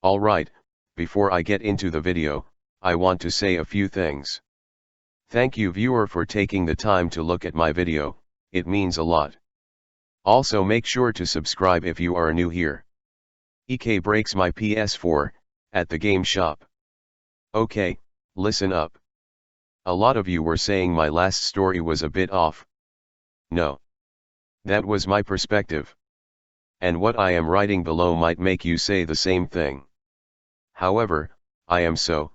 Alright, before I get into the video, I want to say a few things. Thank you viewer for taking the time to look at my video, it means a lot. Also make sure to subscribe if you are new here. EK breaks my PS4, at the game shop. Okay, listen up. A lot of you were saying my last story was a bit off. No. That was my perspective. And what I am writing below might make you say the same thing. However, I am so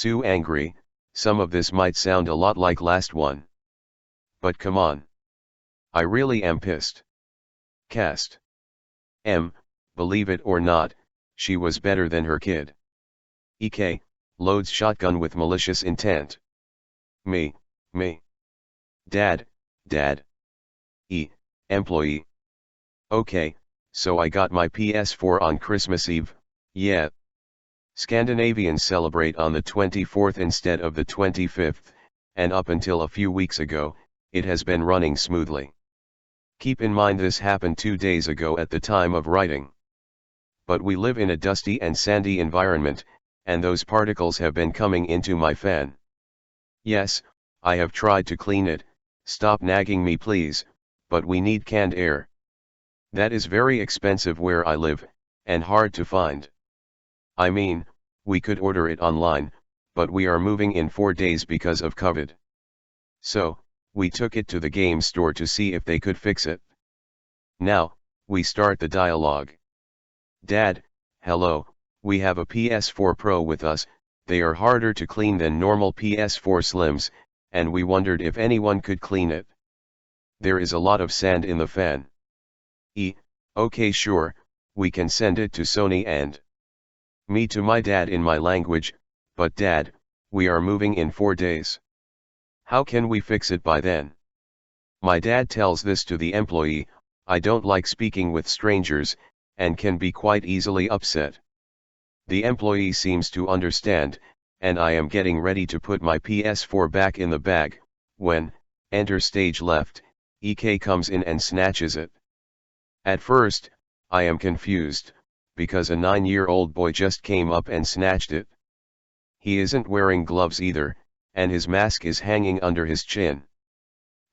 angry, some of this might sound a lot like last one. But come on. I really am pissed. Cast. Believe it or not, she was better than her kid. EK, loads shotgun with malicious intent. Me. Dad. Employee. Okay, so I got my PS4 on Christmas Eve, yeah. Scandinavians celebrate on the 24th instead of the 25th, and up until a few weeks ago, it has been running smoothly. Keep in mind this happened 2 days ago at the time of writing. But we live in a dusty and sandy environment, and those particles have been coming into my fan. Yes, I have tried to clean it, stop nagging me please, but we need canned air. That is very expensive where I live, and hard to find. I mean, we could order it online, but we are moving in 4 days because of COVID. So, we took it to the game store to see if they could fix it. Now, we start the dialogue. Dad, hello, we have a PS4 Pro with us, they are harder to clean than normal PS4 Slims, and we wondered if anyone could clean it. There is a lot of sand in the fan. Okay sure, we can send it to Sony and me to my dad in my language, but Dad, we are moving in 4 days. How can we fix it by then? My dad tells this to the employee, I don't like speaking with strangers, and can be quite easily upset. The employee seems to understand, and I am getting ready to put my PS4 back in the bag, when, enter stage left, EK comes in and snatches it. At first, I am confused, because a 9-year-old boy just came up and snatched it. He isn't wearing gloves either, and his mask is hanging under his chin.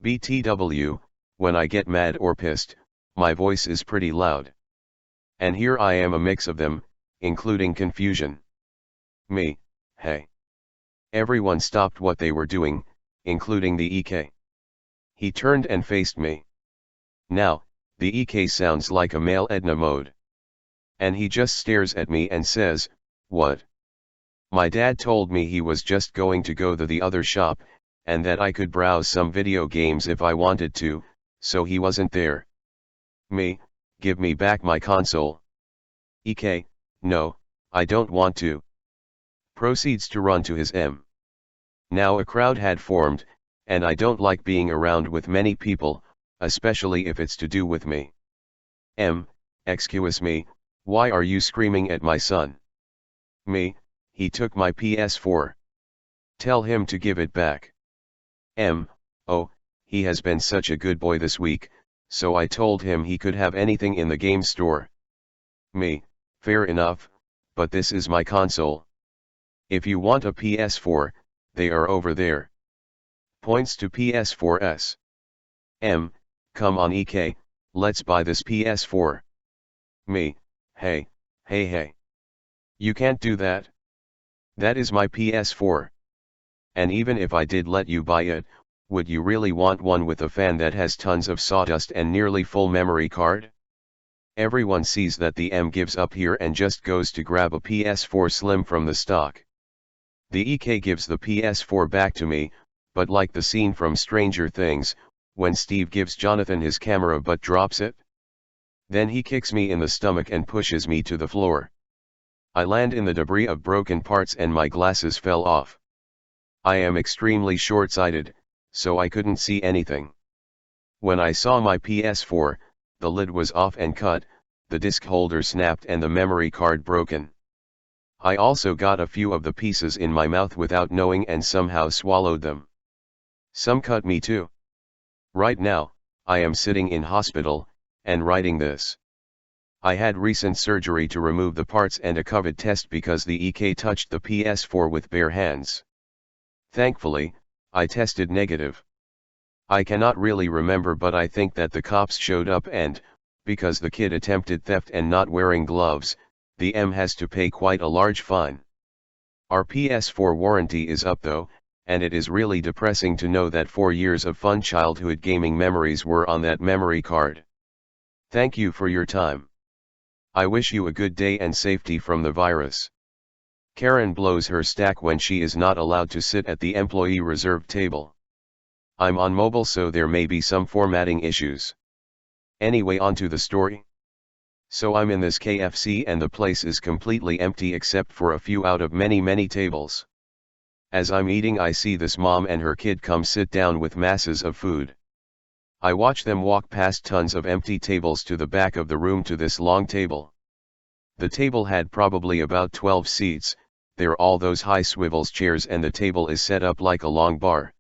BTW, when I get mad or pissed, my voice is pretty loud. And here I am a mix of them, including confusion. Me, hey. Everyone stopped what they were doing, including the EK. He turned and faced me. Now, the EK sounds like a male Edna mode. And he just stares at me and says, what? My dad told me he was just going to go to the other shop, and that I could browse some video games if I wanted to, so he wasn't there. Me, give me back my console. EK, no, I don't want to. Proceeds to run to his M. Now a crowd had formed, and I don't like being around with many people, especially if it's to do with me. Excuse me, why are you screaming at my son? Me, he took my PS4. Tell him to give it back. Oh, he has been such a good boy this week, so I told him he could have anything in the game store. Me, fair enough, but this is my console. If you want a PS4, they are over there. Points to PS4s. Come on EK, let's buy this PS4. Me, hey. You can't do that. That is my PS4. And even if I did let you buy it, would you really want one with a fan that has tons of sawdust and nearly full memory card? Everyone sees that the M gives up here and just goes to grab a PS4 Slim from the stock. The EK gives the PS4 back to me, but like the scene from Stranger Things, when Steve gives Jonathan his camera but drops it. Then he kicks me in the stomach and pushes me to the floor. I land in the debris of broken parts and my glasses fell off. I am extremely short-sighted, so I couldn't see anything. When I saw my PS4, the lid was off and cut, the disc holder snapped and the memory card broken. I also got a few of the pieces in my mouth without knowing and somehow swallowed them. Some cut me too. Right now, I am sitting in hospital, and writing this. I had recent surgery to remove the parts and a COVID test because the EK touched the PS4 with bare hands. Thankfully, I tested negative. I cannot really remember, but I think that the cops showed up and, because the kid attempted theft and not wearing gloves, the M has to pay quite a large fine. Our PS4 warranty is up though, and it is really depressing to know that 4 years of fun childhood gaming memories were on that memory card. Thank you for your time. I wish you a good day and safety from the virus. Karen blows her stack when she is not allowed to sit at the employee reserved table. I'm on mobile, so there may be some formatting issues. Anyway, on to the story. So I'm in this KFC and the place is completely empty except for a few out of many tables. As I'm eating, I see this mom and her kid come sit down with masses of food. I watch them walk past tons of empty tables to the back of the room to this long table. The table had probably about 12 seats, they're all those high swivels chairs, and the table is set up like a long bar.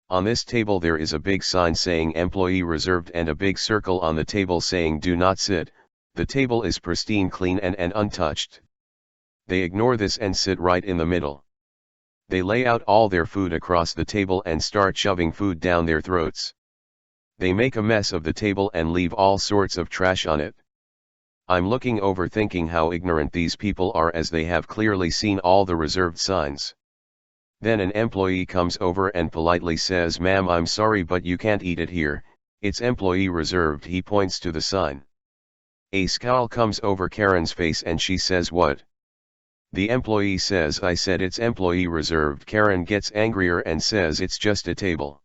On this table there is a big sign saying employee reserved and a big circle on the table saying do not sit. The table is pristine clean and untouched. They ignore this and sit right in the middle. They lay out all their food across the table and start shoving food down their throats. They make a mess of the table and leave all sorts of trash on it. I'm looking over thinking how ignorant these people are, as they have clearly seen all the reserved signs. Then an employee comes over and politely says, "Ma'am, I'm sorry, but you can't eat it here, it's employee reserved." He points to the sign. A scowl comes over Karen's face and she says, "What?" The employee says, "I said it's employee reserved." Karen gets angrier and says, "It's just a table."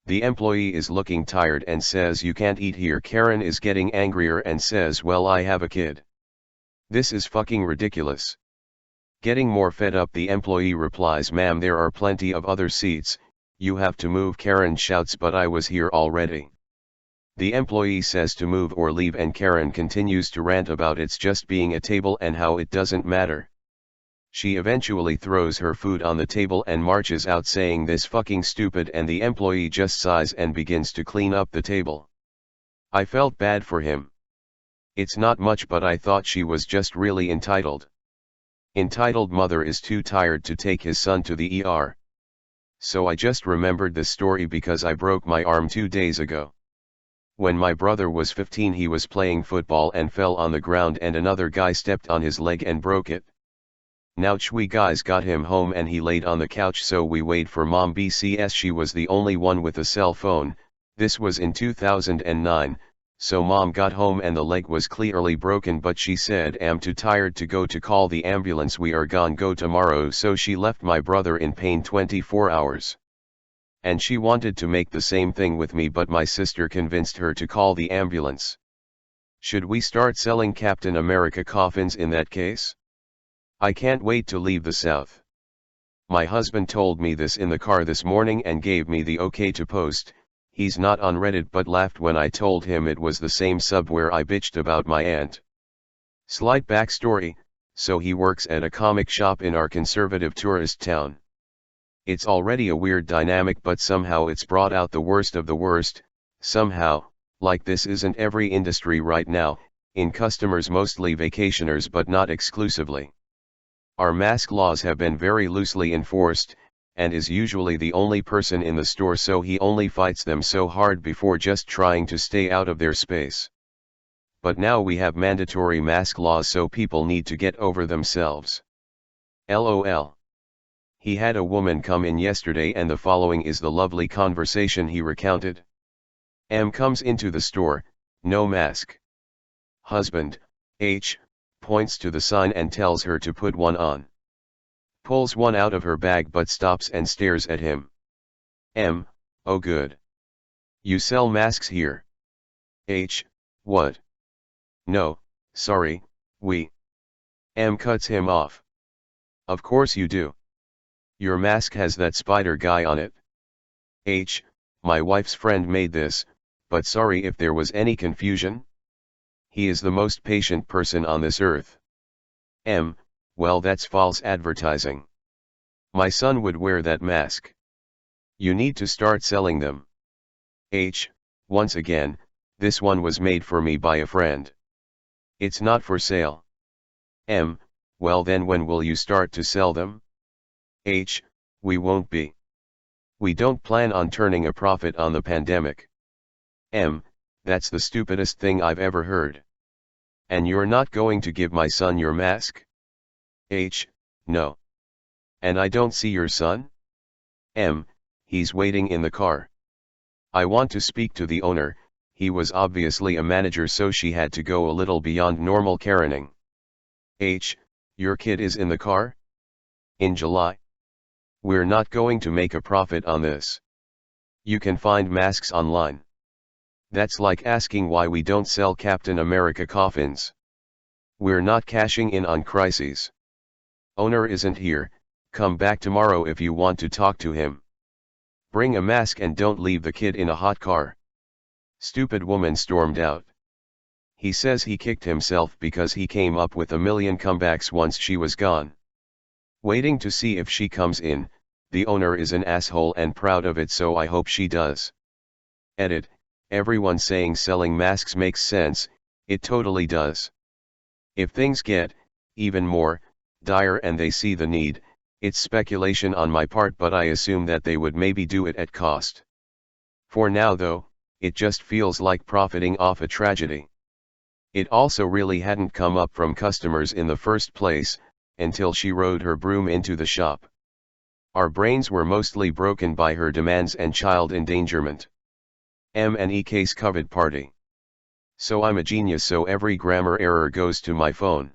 The employee is looking tired and says, "You can't eat here." Karen is getting angrier and says, "Well, I have a kid. This is fucking ridiculous." Getting more fed up, the employee replies, "Ma'am, there are plenty of other seats, you have to move." Karen shouts, "But I was here already." The employee says to move or leave, and Karen continues to rant about it's just being a table and how it doesn't matter. She eventually throws her food on the table and marches out saying, "This fucking stupid," and the employee just sighs and begins to clean up the table. I felt bad for him. It's not much, but I thought she was just really entitled. Entitled mother is too tired to take his son to the ER. So I just remembered this story because I broke my arm 2 days ago. When my brother was 15, he was playing football and fell on the ground and another guy stepped on his leg and broke it. Now we guys got him home and he laid on the couch, so we wait for mom BCS. She was the only one with a cell phone. This was in 2009, so mom got home and the leg was clearly broken, but she said, "I'm too tired to go to call the ambulance, we are gonna go tomorrow." So she left my brother in pain 24 hours. And she wanted to make the same thing with me, but my sister convinced her to call the ambulance. Should we start selling Captain America coffins in that case? I can't wait to leave the South. My husband told me this in the car this morning and gave me the okay to post. He's not on Reddit but laughed when I told him it was the same sub where I bitched about my aunt. Slight backstory: so he works at a comic shop in our conservative tourist town. It's already a weird dynamic, but somehow it's brought out the worst of the worst. Somehow, like this isn't every industry right now, in customers mostly vacationers but not exclusively. Our mask laws have been very loosely enforced, and is usually the only person in the store, so he only fights them so hard before just trying to stay out of their space. But now we have mandatory mask laws, so people need to get over themselves. LOL. He had a woman come in yesterday and the following is the lovely conversation he recounted. M comes into the store, no mask. Husband, H, points to the sign and tells her to put one on. Pulls one out of her bag but stops and stares at him. M, oh good. You sell masks here? H, what? No, sorry, we. M cuts him off. Of course you do. Your mask has that spider guy on it. H, my wife's friend made this, but sorry if there was any confusion. He is the most patient person on this earth. M, well, that's false advertising. My son would wear that mask. You need to start selling them. H, once again, this one was made for me by a friend. It's not for sale. M. Well then when will you start to sell them? H. We won't be. We don't plan on turning a profit on the pandemic. M. That's the stupidest thing I've ever heard. And you're not going to give my son your mask? H. No. And I don't see your son? M. He's waiting in the car. I want to speak to the owner. He was obviously a manager, so she had to go a little beyond normal Karening. H. Your kid is in the car? In July? We're not going to make a profit on this. You can find masks online. That's like asking why we don't sell Captain America coffins. We're not cashing in on crises. Owner isn't here, come back tomorrow if you want to talk to him. Bring a mask and don't leave the kid in a hot car. Stupid woman stormed out. He says he kicked himself because he came up with a million comebacks once she was gone. Waiting to see if she comes in, the owner is an asshole and proud of it, so I hope she does. Edit, everyone saying selling masks makes sense, it totally does. If things get, even more, dire and they see the need, it's speculation on my part, but I assume that they would maybe do it at cost. For now though, it just feels like profiting off a tragedy. It also really hadn't come up from customers in the first place, until she rode her broom into the shop. Our brains were mostly broken by her demands and child endangerment. M&EK's COVID party. So I'm a genius, so every grammar error goes to my phone.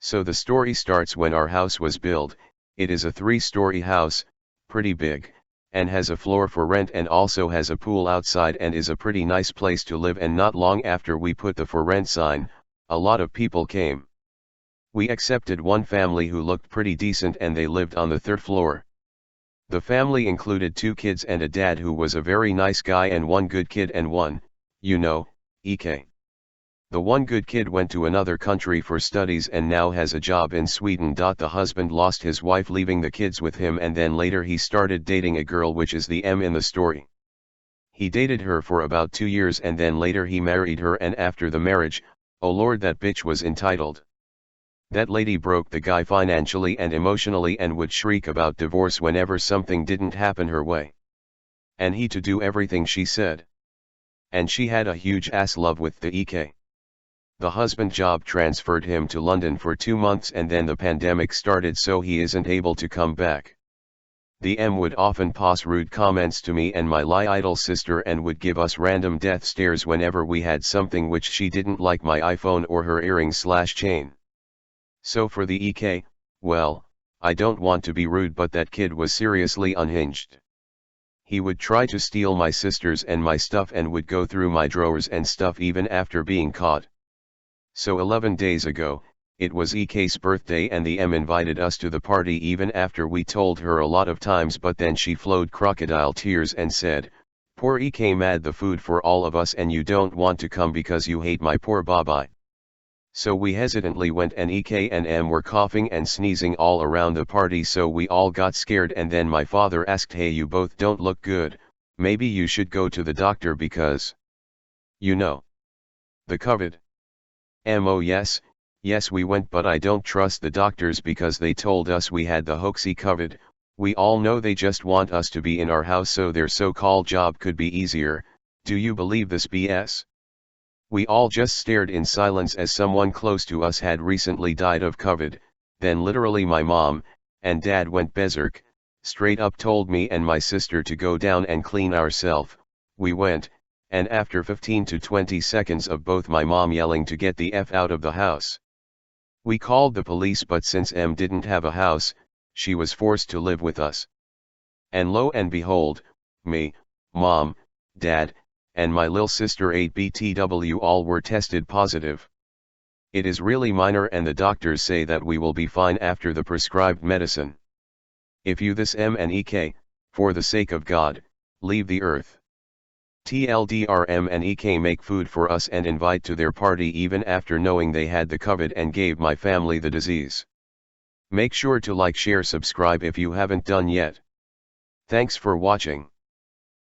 So the story starts when our house was built. It is a 3-story house, pretty big, and has a floor for rent and also has a pool outside and is a pretty nice place to live. And not long after we put the for rent sign, a lot of people came. We accepted one family who looked pretty decent and they lived on the 3rd floor. The family included 2 kids and a dad who was a very nice guy and one good kid and one, EK. The one good kid went to another country for studies and now has a job in Sweden. The husband lost his wife, leaving the kids with him, and then later he started dating a girl, which is the M in the story. He dated her for about 2 years and then later he married her, and after the marriage, oh lord, that bitch was entitled. That lady broke the guy financially and emotionally and would shriek about divorce whenever something didn't happen her way. And he to do everything she said. And she had a huge ass love with the EK. The husband job transferred him to London for 2 months and then the pandemic started, so he isn't able to come back. The M would often pass rude comments to me and my idol sister and would give us random death stares whenever we had something which she didn't like, my iPhone or her earrings/chain. So for the EK, well, I don't want to be rude, but that kid was seriously unhinged. He would try to steal my sisters and my stuff and would go through my drawers and stuff even after being caught. So 11 days ago, it was EK's birthday and the M invited us to the party even after we told her a lot of times, but then she flowed crocodile tears and said, "Poor EK made the food for all of us and you don't want to come because you hate my poor babai." So we hesitantly went and EK and M were coughing and sneezing all around the party, so we all got scared, and then my father asked, "Hey, you both don't look good, maybe you should go to the doctor because the COVID." Oh yes we went, but I don't trust the doctors because they told us we had the hoaxy COVID. We all know they just want us to be in our house so their so-called job could be easier. Do you believe this BS? We all just stared in silence as someone close to us had recently died of COVID. Then literally my mom and dad went berserk, straight up told me and my sister to go down and clean ourselves. We went, and after 15 to 20 seconds of both my mom yelling to get the F out of the house, we called the police, but since M didn't have a house, she was forced to live with us. And lo and behold, me, mom, dad, and my lil sister 8BTW all were tested positive. It is really minor and the doctors say that we will be fine after the prescribed medicine. If you this M and EK, for the sake of God, leave the earth. TLDR, M and EK make food for us and invite to their party even after knowing they had the COVID and gave my family the disease. Make sure to like, share, subscribe if you haven't done yet. Thanks for watching.